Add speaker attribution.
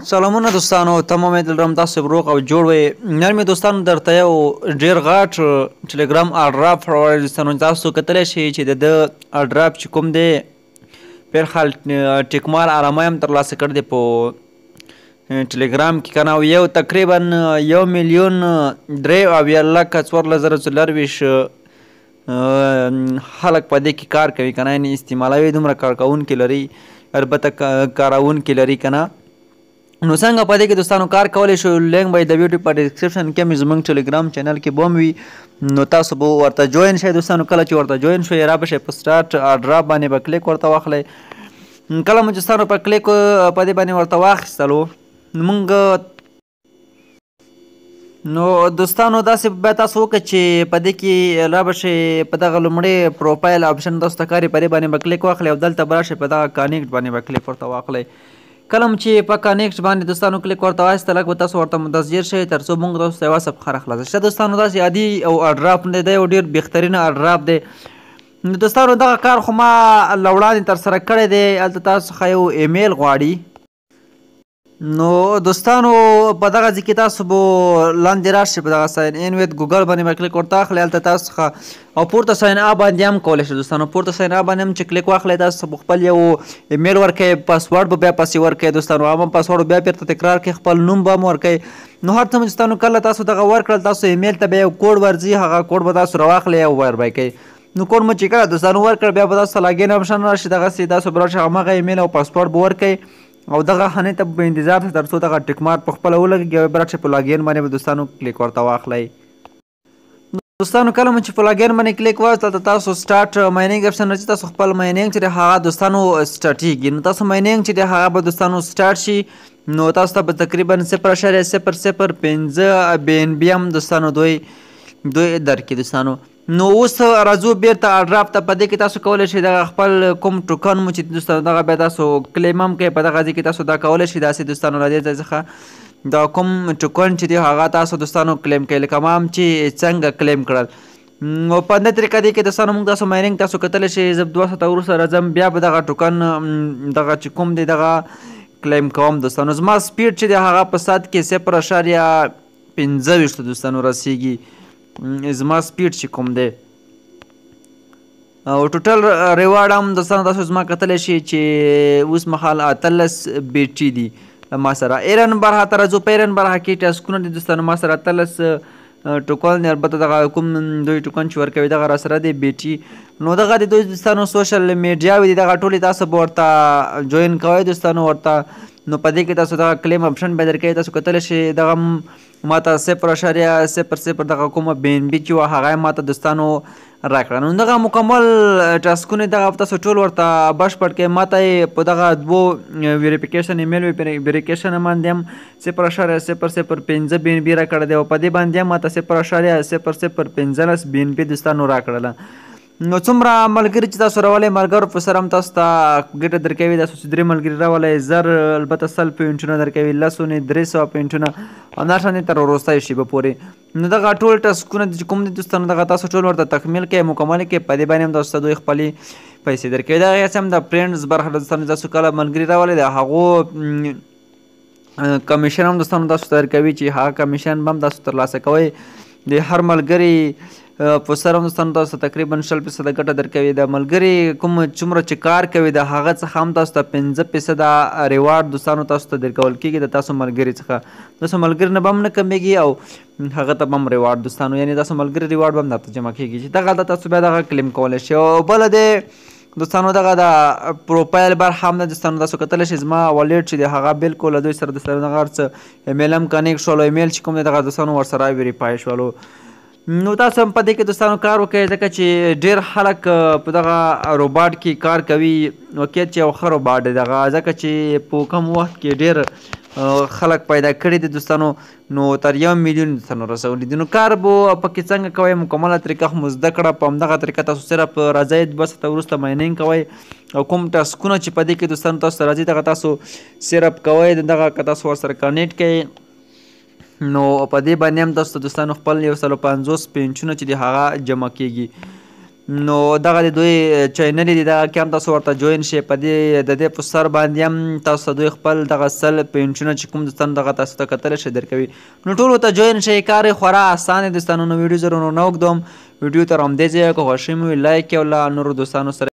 Speaker 1: سلامونه دوستانو، تمه امید لرم تاسو روغ او جوړ وئ. نن مې دوستانو درته یو ډېر غټ ټلګرام اډراپ راوړی دوستانو. تاسو کتلی شئ چې د ده اډراپ چې کوم دی فیرخال ټیکمال ارامه هم ترلاسه کړی دی په ټلګرام کې که نه. او یو تقریبا 1,03,14,440 خلک په دې کې کار کوي که نه، یعنې استعمالوي دومره کارکوونکي لري، البته کاروونکي لري که نه. نو څنګه په دې کې دوستانو کار کولی شو، لینک به د ویډیو په ډسکرپشن کې مې زموږ ټلګرام چینل کې به هم وي، نو تاسو به ورته جوین شئ دوستانو. کله چې ورته جوین شئ را به شئ په سټارټ اډراپ باندې به کلیک ورته واخلئ. کله مو چې دوستانو په کلیک په دې باندې ورته واخیستلو موږ نو دوستانو داسې بیا تاسو وکړئ چې په دې کې را به شئ په دغه لومړی پروفایل آپشن تاسو ته ښکاري، په دې باندې به کلیک واخلئ او دلته به راشئ په دغه کانیکټ باندې به کلیک ورته واخلئ. کله چې په کانیکټ باندې دوستانو کلیک ورته واخیسته لږ به تاسو ورته متذکر شئ تر څو موږ تاسو ته یوه صفحه راخلاصه شي. دوستانو داسې عادي او اډراپ نه دی، دا یو ډېر بهترینه اډراپ دی. نو دوستانو دغه کار خو ما له وړاندې ترسره کړی دی، هلته تاسو څخه یو ایمیل غواړي. نو دوستانو په دغه ځای کې تاسو به لاندې راشئ په دغه ساین ان ویت ګوګل باندې به کلیک ورته واخلئ، هلته تاسو څخه او پورته ساین اپ باندې هم کولی شئ دوستانو. پورته ساین اپ باندې هم چې کلیک واخلئ تاسو به خپل یو ایمیل ورکوئ، پاسورډ به بیا پسې ورکوئ دوستانو، هغه هم پاسورډ بیا بیرته تکرار کړئ، خپل نوم به هم ورکوئ. نو هر څه مو دوستانو کله تاسو دغه ورکړل تاسو ایمیل ته بیا یو کوډ ورځي، هغه کوډ به تاسو راواخلئ او ور به یې کوئ. نو کوډ مو چې کله دوستانو ورکړ بیا به تاسو ته لاګین آپشن راشي، دغسې تاسو به راشئ هماغه ایمیل او پاسورډ به ورکوئ او دغه خانې ته به انتظار تر څو دغه ټیک مارک په خپله ولګېږي او بیا راشئ په لاګین باندې به دوستانو کلیک ورته واخلئ. دوستانو کله مو چې په لاګین باندې کلیک واست هلته تاسو سټارټ ماینینګ اپشن راځي، تاسو خپل ماینینګ چې دی هغه دوستانو سټارټېږي. نو تاسو ماینینګ چې دی هغه به دوستانو سټارټ شي، نو تاسو ته به تقریبا 0.005 BNB هم دوستانو دوی درکړي دوستانو. نو اوس راځو بیرته اډراپ ته. په دې کې تاسو کولی شئ دغه خپل کوم ټوکن مو چې دوستانو دغه بیا تاسو کلیم هم کوئ، په دغه ځای کې تاسو دا کولی شئ داسې دوستانو له دې ځای څخه دا کوم ټوکن چې دی هغه تاسو دوستانو کلیم کوئ، لکه ما هم چې څنګه کلیم کړل. نو په همدې طریقه دې کې دوستانو موږ تاسو ماینینګ تاسو کتلی شئ. زه 2 ساعته وروسته راځم بیا به دغه ټوکن دغه چې کوم دی دغه کلیم کوم دوستانو. زما سپیډ چې دی هغه په ساعت کې 0.25 دوستانو رسیږي زما سپیډ چې کوم دی. او ټوټل ریوارډ هم دوستانو تاسو زما کتلی شئ چې اوس مهال 18 بیټي دي ما سره. ایرن برخه ته راځو. په ایرن برخه کې ټاسکونه دي دوستانو ما سره 18 ټوکن دي، البته دغه کوم دوی ټوکن چې ورکوي دغه راسره دی بیټي. نو دغه د دوی دوستانو سوشل میډیاوې دي، دغه ټولې تاسو به ورته جوین کوئ دوستانو ورته. نو په دې کې تاسو دغه کلیم اپشن به درکوي، تاسو کتلی شئ دغه ماته 0.00 دغه کومه BNB چې وه هغه یې ماته دوستانو راکړه. نو دغه مکمل ټاسکونه دغه تاسو ټول ورته بشپړ کړئ. ماته یې په دغه 2 ویریفیکیشن ایمیل ویریفیکیشن باندې هم 0.005 BNB راکړی دی او په دې باندې هم ماته 0.005 BNB دوستانو راکړله. نو څومره ملګري چې تاسو راولئ ملګرو په سره هم تاسو ته ګټه درکوي. تاسو چې 3 ملګري راولئ 1000 البته 100 پوینټونه درکوي، 300 پوینټونه همداشانې تر وروستۍ شیبه پورې. نو دغه ټول ټاسکونه چې کوم دي دوستانو دغه تاسو ټول ورته تکمیل کړئ، مکمل کړئ، په دې باندې هم تاسو ته دوی خپلې پیسې درکوي. دغه هسې هم د فرینډز برخه دوستانو تاسو کله ملګري راولئ د هغو کمیشن هم دوستانو تاسو ته درکوي چې هغه کمیشن به هم تاسو ترلاسه کوئ. د هر ملګري په سر هم دوستانو تاسو ته تقریبا 0% ګټه درکوي. د ملګري کوم څومره چې کار کوي د هغه څخه هم تاسو ته 5% ریوارډ دوستانو تاسو ته درکول کېږي د تاسو ملګري څخه. تاسو ملګري نه به هم نه کمیږي او هغه ته به هم ریوارډ دوستانو، یعنې تاسو ملګري ریوارډ به هم درته جمع کېږي چې دغه تاسو بیا دغه کلیم کولی شئ. او بله د دوستانو دغه د پروفایل برخه هم ده دوستانو تاسو کتلی شئ. زما والیټ چې دی هغه بالکل له دوی سره دوستانو دغه هر څه ایمیل هم کنیکټ شول، ایمیل چې کوم دی دغه دوستانو ورسره ویریفای شولو. نو تاسو هم په دې کې دوستانو کار وکړئ ځکه چې ډېر خلک په دغه روباټ کې کار کوي. واقعیت چې یو ښه روباټ دی دغه، ځکه چې په کم وخت کې ډېر خلک پیدا کړي دي دوستانو. نو تر 1 میلیون دوستانو رسولی دي. نو کار به پکې څنګه کوئ مکمله طریقه خو مو زده کړه. په همدغه طریقه تاسو صرف راځئ 2 ساعته وروسته ماینینګ کوئ او کوم ټاسکونه چې په دې کې دوستانو تاسو ته راځي دغه تاسو صرف کوئ. دغه که تاسو ورسره کنیکټ کوئ نو په دې باندې هم تاسو ته دوستانو خپل 150 پوینټونه چې دي هغه جمع کېږي. نو دغه د دوی چینل دي دغه کې هم تاسو ورته جوین شئ په دې د دې په سر باندې هم تاسو ته دوی خپل دغه سل پینټونه چې کوم دوستان دغه تاسو ته کتلی شئ درکوي نو ټول ورته جوین شئ کار یې خورا اسان دی دوستانو نو ویډیو زه نو نه اوږدوم ویډیو تر همدې ځایه که خوښي مو وي لایک یې او له نورو دوستانو سره